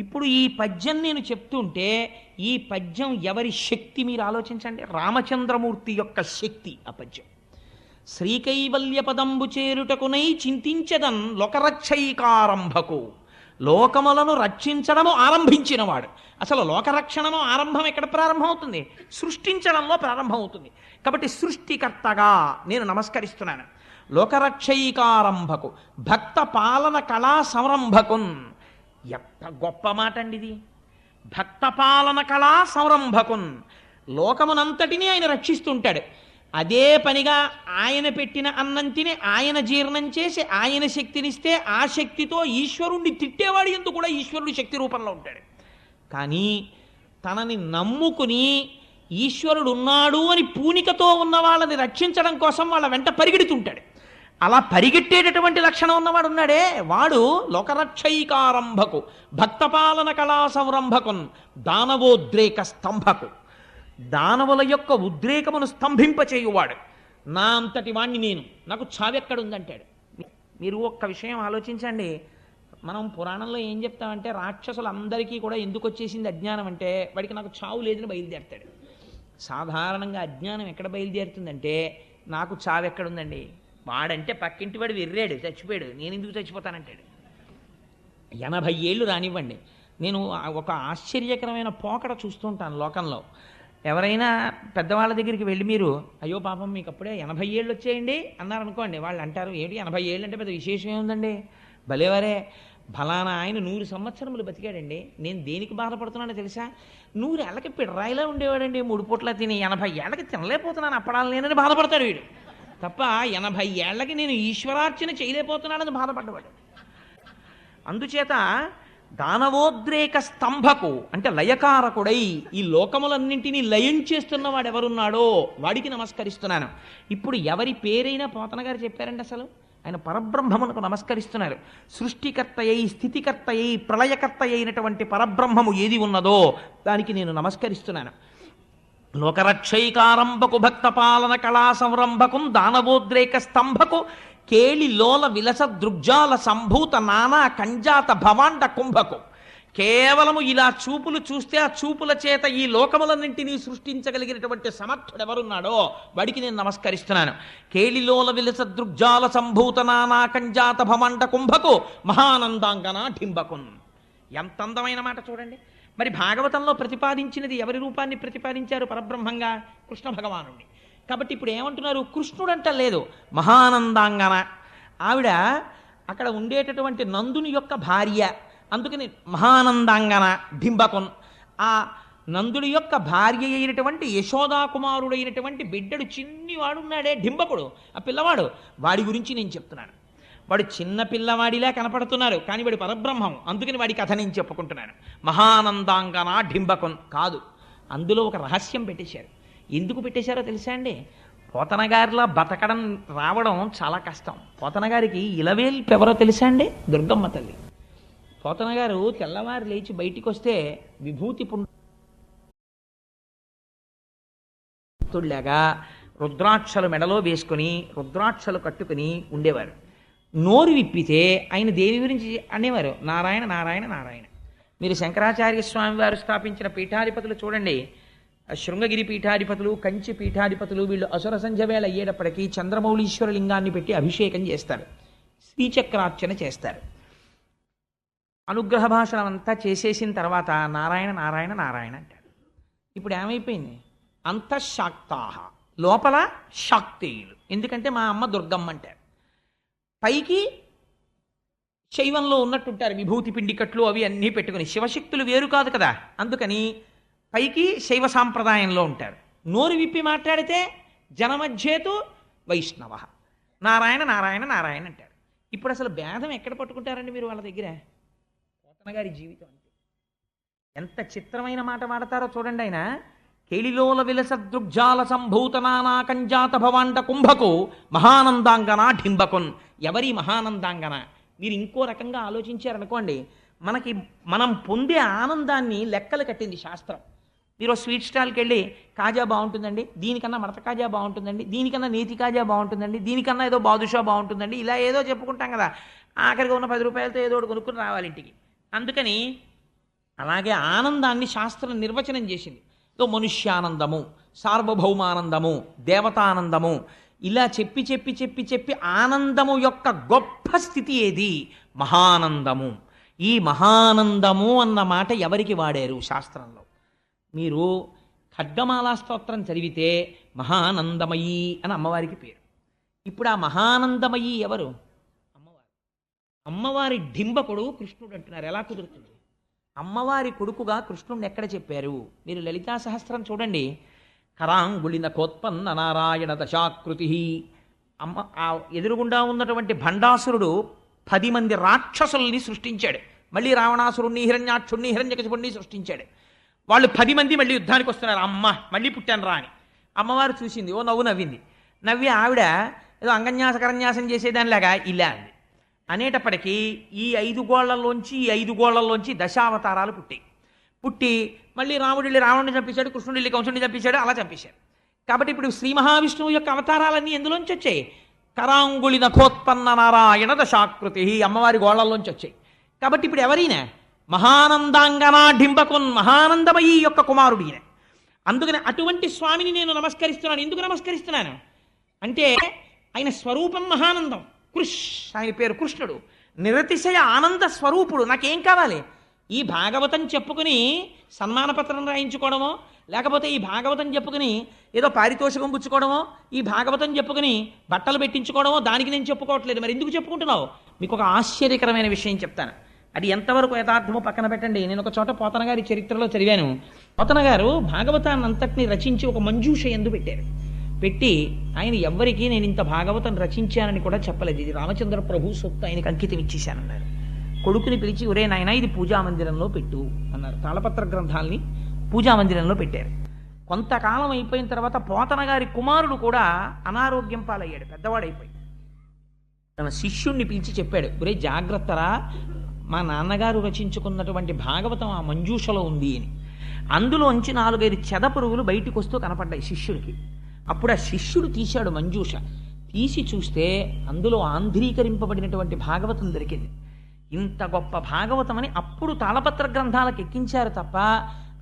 ఇప్పుడు ఈ పద్యం నేను చెప్తుంటే ఈ పద్యం ఎవరి శక్తి మీరు ఆలోచించండి. రామచంద్రమూర్తి యొక్క శక్తి ఆ పద్యం. శ్రీకైవల్య పదంబు చేరుటకునై చింతించదన్ లోకరక్షైకారంభకు. లోకములను రక్షించడము ఆరంభించినవాడు. అసలు లోకరక్షణము ఆరంభం ఎక్కడ ప్రారంభం అవుతుంది? సృష్టించడంలో ప్రారంభం అవుతుంది. కాబట్టి సృష్టికర్తగా నేను నమస్కరిస్తున్నాను. లోకరక్షైకారంభకు భక్త పాలన కళా సంరంభకున్. ఎంత గొప్ప మాట అండి ఇది! భక్త పాలన కళా సంరంభకున్. లోకమునంతటినీ ఆయన రక్షిస్తుంటాడు. అదే పనిగా ఆయన పెట్టిన అన్నం తిని ఆయన జీర్ణం చేసి ఆయన శక్తినిస్తే ఆ శక్తితో ఈశ్వరుణ్ణి తిట్టేవాడు ఎందుకు కూడా ఈశ్వరుడు శక్తి రూపంలో ఉంటాడు. కానీ తనని నమ్ముకుని ఈశ్వరుడు ఉన్నాడు అని పూనికతో ఉన్న వాళ్ళని రక్షించడం కోసం వాళ్ళ వెంట పరిగెడుతుంటాడు. అలా పరిగెట్టేటటువంటి లక్షణం ఉన్నవాడు ఉన్నాడే, వాడు లోకరక్షైకారంభకు భక్తపాలన కళా సంరంభకున్ దానవోద్రేక స్తంభకు. దానవుల యొక్క ఉద్రేకమును స్తంభింపచేయువాడు. నా అంతటి వాణ్ణి నేను, నాకు చావెక్కడుందంటాడు. మీరు ఒక్క విషయం ఆలోచించండి. మనం పురాణంలో ఏం చెప్తామంటే రాక్షసులందరికీ కూడా ఎందుకు వచ్చేసింది అజ్ఞానం అంటే వాడికి నాకు చావు లేదని బయలుదేరతాడు. సాధారణంగా అజ్ఞానం ఎక్కడ బయలుదేరుతుందంటే నాకు చావు ఎక్కడుందండి, వాడంటే పక్కింటి వాడు వెర్రాడు చచ్చిపోయాడు, నేను ఎందుకు చచ్చిపోతానంటాడు. 80 ఏళ్ళు రానివ్వండి. నేను ఒక ఆశ్చర్యకరమైన పోకడ చూస్తుంటాను లోకంలో. ఎవరైనా పెద్దవాళ్ళ దగ్గరికి వెళ్ళి మీరు అయ్యో పాపం మీకు అప్పుడే 80 ఏళ్ళు వచ్చేయండి అన్నారనుకోండి, వాళ్ళు అంటారు ఏమిటి 80 ఏళ్ళు అంటే పెద్ద విశేషం ఏముందండి, భలేవరే ఫలానా ఆయన 100 సంవత్సరములు బతికాడండి, నేను దేనికి బాధపడుతున్నానో తెలుసా, 100 ఏళ్ళకి పిడరాయిలా ఉండేవాడండి, 3 పూట్ల తిని 80 ఏళ్ళకి తినలేకపోతున్నాను అప్పడాలు నేనని బాధపడతాడు వీడు. తప్ప 80 ఏళ్ళకి నేను ఈశ్వరార్చన చేయలేకపోతున్నానని బాధపడ్డవాడు. అందుచేత దానవోద్రేక స్తంభకు అంటే లయకారకుడై ఈ లోకములన్నింటినీ లయం చేస్తున్నవాడు ఎవరున్నాడో వాడికి నమస్కరిస్తున్నాను. ఇప్పుడు ఎవరి పేరైనా పోతన గారు చెప్పారండి, అసలు ఆయన పరబ్రహ్మమునకు నమస్కరిస్తున్నారు. సృష్టికర్తయ్యి స్థితికర్తయ్యి ప్రళయకర్త అయినటువంటి పరబ్రహ్మము ఏది ఉన్నదో దానికి నేను నమస్కరిస్తున్నాను. లోకరక్షైకారంభకు భక్త పాలన కళా సంరంభకు దానవోద్రేక స్తంభకు కేళి లోల విలస దృగ్జాల సంభూత నానా కంజాత భవాండ కుంభకు. కేవలము ఇలా చూపులు చూస్తే ఆ చూపుల చేత ఈ లోకములన్నింటినీ సృష్టించగలిగినటువంటి సమర్థుడు ఎవరున్నాడో వాడికి నేను నమస్కరిస్తున్నాను. కేళిలోల విలస దృగ్జాల సంభూత నానా కంజాత భవాండ కుంభకు మహానందాంగన ఢింబకున్. ఎంత అందమైన మాట చూడండి. మరి భాగవతంలో ప్రతిపాదించినది ఎవరి రూపాన్ని ప్రతిపాదించారు? పరబ్రహ్మంగా కృష్ణ భగవానుడిని. కాబట్టి ఇప్పుడు ఏమంటున్నారు? కృష్ణుడంట లేదు, మహానందాంగన. ఆవిడ అక్కడ ఉండేటటువంటి నందుని యొక్క భార్య, అందుకని మహానందాంగన డింబకున్. ఆ నందుడి యొక్క భార్య అయినటువంటి యశోదాకుమారుడైనటువంటి బిడ్డడు చిన్నివాడున్నాడే డింబకుడు, ఆ పిల్లవాడు, వాడి గురించి నేను చెప్తున్నాను. వాడు చిన్న పిల్లవాడిలా కనపడుతున్నారు కానీ వాడి పరబ్రహ్మం, అందుకని వాడి కథ నేను చెప్పుకుంటున్నాను. మహానందాంగన డింబకున్ కాదు, అందులో ఒక రహస్యం పెట్టేశారు. ఎందుకు పెట్టేశారో తెలుసా అండి? పోతన గారిలా బతకడం రావడం చాలా కష్టం. పోతన గారికి ఇలవేల్పు ఎవరో తెలుసా అండి? దుర్గమ్మ తల్లి. పోతన గారు తెల్లవారు లేచి బయటికి వస్తే విభూతి పుండులాగా రుద్రాక్షలు మెడలో వేసుకుని రుద్రాక్షలు కట్టుకుని ఉండేవారు. నోరు విప్పితే ఆయన దేవి గురించి అనేవారు, నారాయణ నారాయణ నారాయణ. మీరు శంకరాచార్య స్వామి వారు స్థాపించిన పీఠాధిపతులు చూడండి, శృంగగిరి పీఠాధిపతులు, కంచి పీఠాధిపతులు, వీళ్ళు అసుర సంధ్య వేళ అయ్యేటప్పటికీ చంద్రమౌళీశ్వర లింగాన్ని పెట్టి అభిషేకం చేస్తారు, శ్రీచక్రార్చన చేస్తారు. అనుగ్రహ భాషణం అంతా చేసేసిన తర్వాత నారాయణ నారాయణ నారాయణ అంటారు. ఇప్పుడు ఏమైపోయింది? అంతఃశాక్తాహ, లోపల శాక్తేయులు. ఎందుకంటే మా అమ్మ దుర్గమ్మ అంటారు. పైకి శైవంలో ఉన్నట్టుంటారు, విభూతి పిండికట్లు అవి అన్నీ పెట్టుకుని. శివశక్తులు వేరు కాదు కదా, అందుకని పైకి శైవ సాంప్రదాయంలో ఉంటారు. నోరు విప్పి మాట్లాడితే జనమధ్యేతు వైష్ణవ, నారాయణ నారాయణ నారాయణ అంటారు. ఇప్పుడు అసలు భేదం ఎక్కడ పట్టుకుంటారండి మీరు వాళ్ళ దగ్గర? పోతన గారి జీవితం అంటే ఎంత చిత్రమైన మాట వాడతారో చూడండి. ఆయన కేళిలోల విలస దృగ్జాల సంభూత నానా కంజాత భవాండ కుంభకు మహానందాంగన ఢింబకున్. ఎవరి మహానందాంగన? మీరు ఇంకో రకంగా ఆలోచించారనుకోండి, మనం పొందే ఆనందాన్ని లెక్కలు కట్టింది శాస్త్రం. మీరు స్వీట్ స్టాల్కి వెళ్ళి కాజా బాగుంటుందండి, దీనికన్నా మడత కాజా బాగుంటుందండి, దీనికన్నా నేతి కాజా బాగుంటుందండి, దీనికన్నా ఏదో బాదుషా బాగుంటుందండి, ఇలా ఏదో చెప్పుకుంటాం కదా. ఆఖరిగా ఉన్న 10 రూపాయలతో ఏదో ఒకటి కొనుక్కుని రావాలి ఇంటికి. అందుకని అలాగే ఆనందాన్ని శాస్త్రం నిర్వచనం చేసింది. మనుష్యానందము, సార్వభౌమానందము, దేవతానందము, ఇలా చెప్పి చెప్పి చెప్పి చెప్పి ఆనందము యొక్క గొప్ప స్థితి ఏది? మహానందము. ఈ మహానందము అన్న మాట ఎవరికి వాడారు శాస్త్రంలో? మీరు ఖడ్గమాలా స్తోత్రం చదివితే మహానందమయీ అని అమ్మవారికి పేరు. ఇప్పుడు ఆ మహానందమయీ ఎవరు? అమ్మవారు. అమ్మవారి డింబకుడు కృష్ణుడు అంటున్నారు. ఎలా కుదురుతుంది? అమ్మవారి కొడుకుగా కృష్ణుడిని ఎక్కడ చెప్పారు? మీరు లలితా సహస్రం చూడండి. కరాంగుళిన కోత్పన్న నారాయణ దశాకృతి. ఆ ఎదురుగుండా ఉన్నటువంటి భండాసురుడు 10 మంది రాక్షసుల్ని సృష్టించాడు. మళ్ళీ రావణాసురుణ్ణి, హిరణ్యాక్షుణ్ణి, హిరణ్యకశిపుణ్ణి సృష్టించాడు. వాళ్ళు 10 మంది మళ్ళీ యుద్ధానికి వస్తున్నారు. అమ్మ మళ్ళీ పుట్టాను రా అని అమ్మవారు చూసింది. ఓ నవ్వు నవ్వింది. నవ్వి ఆవిడ ఏదో అంగన్యాస కరన్యాసం చేసేదానిలాగా ఇలా అంది. అనేటప్పటికీ ఈ 5 గోళ్లలోంచి ఈ 5 గోళ్లలోంచి దశావతారాలు పుట్టి మళ్ళీ రాముడు వెళ్ళి రావణుని చంపేశాడు, కృష్ణుడు వెళ్ళి కంసుడిని చంపేశాడు, అలా చంపేశాడు. కాబట్టి ఇప్పుడు శ్రీ మహావిష్ణువు యొక్క అవతారాలన్నీ ఎందులోంచి వచ్చాయి? కరాంగుళి నఖోత్పన్న నారాయణ దశాకృతి, అమ్మవారి గోళ్లలోంచి వచ్చాయి. కాబట్టి ఇప్పుడు ఎవరైనా మహానందాంగనా డింబకున్, మహానందమయీ యొక్క కుమారుడు ఈయన. అందుకని అటువంటి స్వామిని నేను నమస్కరిస్తున్నాను. ఎందుకు నమస్కరిస్తున్నాను అంటే ఆయన స్వరూపం మహానందం. ఆయన పేరు కృష్ణుడు, నిరతిశయ ఆనంద స్వరూపుడు. నాకేం కావాలి? ఈ భాగవతం చెప్పుకుని సన్మానపత్రం రాయించుకోవడమో, లేకపోతే ఈ భాగవతం చెప్పుకుని ఏదో పారితోషికం పుచ్చుకోవడమో, ఈ భాగవతం చెప్పుకుని బట్టలు పెట్టించుకోవడమో, దానికి నేను చెప్పుకోవట్లేదు. మరి ఎందుకు చెప్పుకుంటున్నావు? మీకు ఒక ఆశ్చర్యకరమైన విషయం చెప్తాను. అది ఎంతవరకు యథార్థమో పక్కన పెట్టండి. నేను ఒక చోట పోతన గారి చరిత్రలో చదివాను. పోతన గారు భాగవతాన్ని అంతటిని రచించి ఒక మంజూష ఎందు పెట్టారు. పెట్టి ఆయన ఎవ్వరికీ నేను ఇంత భాగవతం రచించానని కూడా చెప్పలేదు. ఇది రామచంద్ర ప్రభు సొత్తు, ఆయనకి అంకితం ఇచ్చేశానన్నారు. కొడుకుని పిలిచి, ఒరే నాయన ఇది పూజామందిరంలో పెట్టు అన్నారు. తాళపత్ర గ్రంథాలని పూజామందిరంలో పెట్టారు. కొంతకాలం అయిపోయిన తర్వాత పోతన గారి కుమారుడు కూడా అనారోగ్యం పాలయ్యాడు, పెద్దవాడైపోయి. తన శిష్యుణ్ణి పిలిచి చెప్పాడు, ఒరే జాగ్రత్తరా, మా నాన్నగారు రచించుకున్నటువంటి భాగవతం ఆ మంజూషలో ఉంది అని. అందులోంచి 4-5 చెదపురుగులు బయటికి వస్తూ కనపడ్డాయి శిష్యుడికి. అప్పుడు ఆ శిష్యుడు తీశాడు మంజూష. తీసి చూస్తే అందులో ఆంధ్రీకరింపబడినటువంటి భాగవతం దొరికింది. ఇంత గొప్ప భాగవతం అని అప్పుడు తాళపత్ర గ్రంథాలకు ఎక్కించారు తప్ప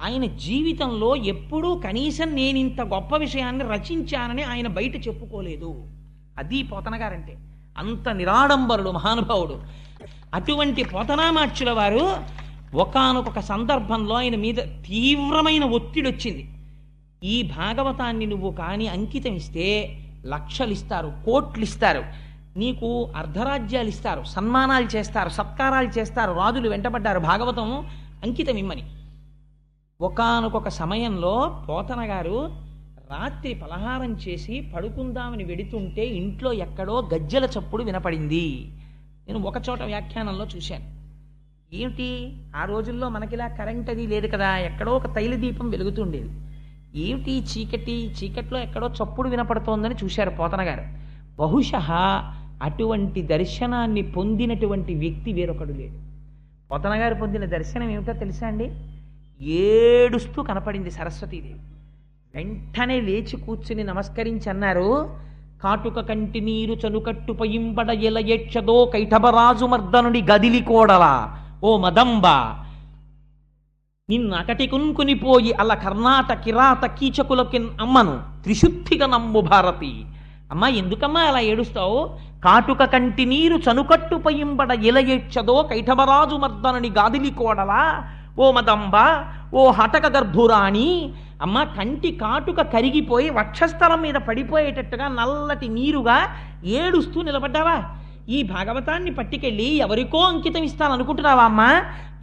ఆయన జీవితంలో ఎప్పుడూ కనీసం నేను ఇంత గొప్ప విషయాన్ని రచించానని ఆయన బయట చెప్పుకోలేదు. అది పోతన గారంటే. అంత నిరాడంబరుడు మహానుభావుడు. అటువంటి పోతనామాచ్యుల వారు ఒకానొక సందర్భంలో ఆయన మీద తీవ్రమైన ఒత్తిడి వచ్చింది. ఈ భాగవతాన్ని నువ్వు కానీ అంకితం ఇస్తే లక్షలు ఇస్తారు, కోట్లు ఇస్తారు, నీకు అర్ధరాజ్యాలు ఇస్తారు, సన్మానాలు చేస్తారు, సత్కారాలు చేస్తారు, రాజులు వెంటబడ్డారు భాగవతం అంకితం ఇమ్మని. ఒకానొక సమయంలో పోతన గారు రాత్రి పలహారం చేసి పడుకుందామని వెడుతుంటే ఇంట్లో ఎక్కడో గజ్జెల చప్పుడు వినపడింది. నేను ఒక చోట వ్యాఖ్యానంలో చూశాను. ఏమిటి, ఆ రోజుల్లో మనకిలా కరెంట్ అది లేదు కదా, ఎక్కడో ఒక తైల దీపం వెలుగుతుండేది. ఏమిటి చీకట్లో ఎక్కడో చప్పుడు వినపడుతోందని చూశారు పోతన గారు. బహుశः అటువంటి దర్శనాన్ని పొందినటువంటి వ్యక్తి వేరొకడు లేడు. పోతన గారు పొందిన దర్శనం ఏమిటో తెలుసా అండి? ఏడుస్తూ కనపడింది సరస్వతీదేవి. వెంటనే లేచి కూర్చుని నమస్కరించి అన్నారు, కాటుక కంటి నీరు చనుకట్టు పయింబడ ఎల ఏక్షదో కైఠబరాజు మర్దనుడి గదిలి కోడలా ఓ మదంబ, నిన్నకటి కున్కునిపోయి అల కర్ణాట కిరాత కీచకులకి అమ్మను త్రిశుద్ధిగా నమ్ము భారతి. అమ్మా ఎందుకమ్మా అలా ఏడుస్తావు? కాటుక కంటి నీరు చనుకట్టు పయింబడ ఎల ఏక్షదో కైఠబరాజు మర్దనుడి గాదిలి కోడలా ఓ మదంబ, ఓ హటక గర్భురాణి. అమ్మ కంటి కాటుక కరిగిపోయి వక్షస్థలం మీద పడిపోయేటట్టుగా నల్లటి నీరుగా ఏడుస్తూ నిలబడ్డావా? ఈ భాగవతాన్ని పట్టుకెళ్ళి ఎవరికో అంకితం ఇస్తాననుకుంటున్నావా అమ్మా?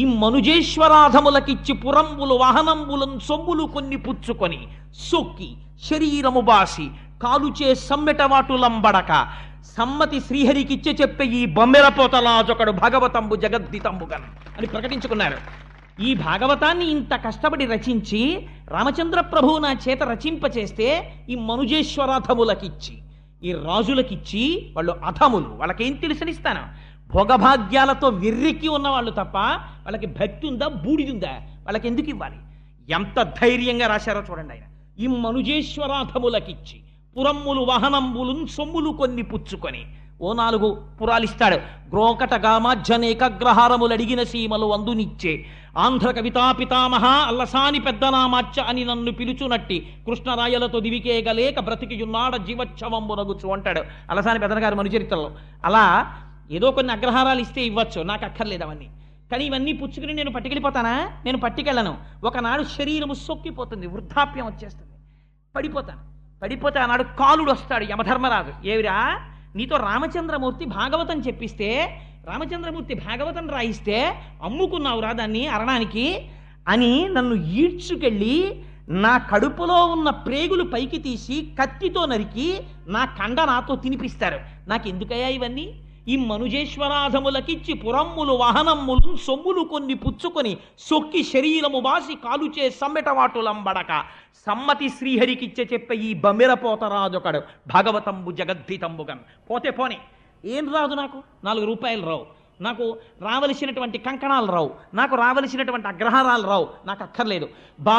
ఈ మనుజేశ్వరాధములకిచ్చి పురంబులు వాహనంబులను సొమ్ములు కొన్ని పుచ్చుకొని సొక్కి శరీరము బాసి కాలుచే సమ్మెటవాటులంబడక సమ్మతి శ్రీహరికిచ్చే చెప్పే ఈ బొమ్మెరపోతలాజొకడు భగవతంబు జగద్దితంబుగన్ అని ప్రకటించుకున్నారు. ఈ భాగవతాన్ని ఇంత కష్టపడి రచించి రామచంద్ర ప్రభువు నా చేత రచింపచేస్తే ఈ మనుజేశ్వరాధములకిచ్చి, ఈ రాజులకిచ్చి, వాళ్ళు అధములు, వాళ్ళకేం తెలుసనిస్తాను? భోగభాగ్యాలతో విర్రికి ఉన్నవాళ్ళు తప్ప వాళ్ళకి భక్తి ఉందా, బూడిదుందా? వాళ్ళకి ఎందుకు ఇవ్వాలి? ఎంత ధైర్యంగా రాశారో చూడండి ఆయన. ఈ మనుజేశ్వరాధములకిచ్చి పురమ్ములు వాహనంబులు సొమ్ములు కొన్ని పుచ్చుకొని ఓ 4 పురాలిస్తాడు. గ్రోకటగామాజ్యనేకగ్రహారములు అడిగిన సీమలు అందునిచ్చే ఆంధ్ర కవితా పితామహ అల్లసాని పెద్దనామాచ్చ అని నన్ను పిలుచునట్టి కృష్ణరాయలతో దివికేగలేక బ్రతికియున్నాడ జీవోత్సవంబునగుచు అంటాడు అల్లసాని పెద్దన గారు మనుచరిత్రలో. అలా ఏదో కొన్ని అగ్రహారాలు ఇస్తే ఇవ్వచ్చు, నాకు అక్కర్లేదు అవన్నీ. కానీ ఇవన్నీ పుచ్చుకుని నేను పట్టుకెళ్ళిపోతానా? నేను పట్టుకెళ్ళను. ఒకనాడు శరీరము సొక్కిపోతుంది, వృద్ధాప్యం వచ్చేస్తుంది, పడిపోతే ఆనాడు కాలుడు వస్తాడు యమధర్మరాజు. ఏవిరా, నీతో రామచంద్రమూర్తి భాగవతం చెప్పిస్తే, రామచంద్రమూర్తి భాగవతం రాయిస్తే అమ్ముకున్నావురా దాన్ని అరణానికి అని నన్ను ఈడ్చుకెళ్ళి నా కడుపులో ఉన్న ప్రేగులు పైకి తీసి కత్తితో నరికి నా కండ నాతో తినిపిస్తారు. నాకెందుకయ్యా ఇవన్నీ? ఈ మనుజేశ్వరాధములకిచ్చి పురమ్ములు వాహనమ్ములు సొమ్ములు కొన్ని పుచ్చుకొని సొక్కి శరీరము బాసి కాలుచే సమ్మెటవాటులంబడక సమ్మతి శ్రీహరికిచ్చే చెప్పే ఈ బమిరపోతరాజొకడు భాగవతంబు జగద్భీతంబుగన్. పోతే పోనే, ఏం రాదు నాకు? 4 రూపాయలు రావు, నాకు రావలసినటువంటి కంకణాలు రావు, నాకు రావలసినటువంటి అగ్రహారాలు రావు, నాకు అక్కర్లేదు.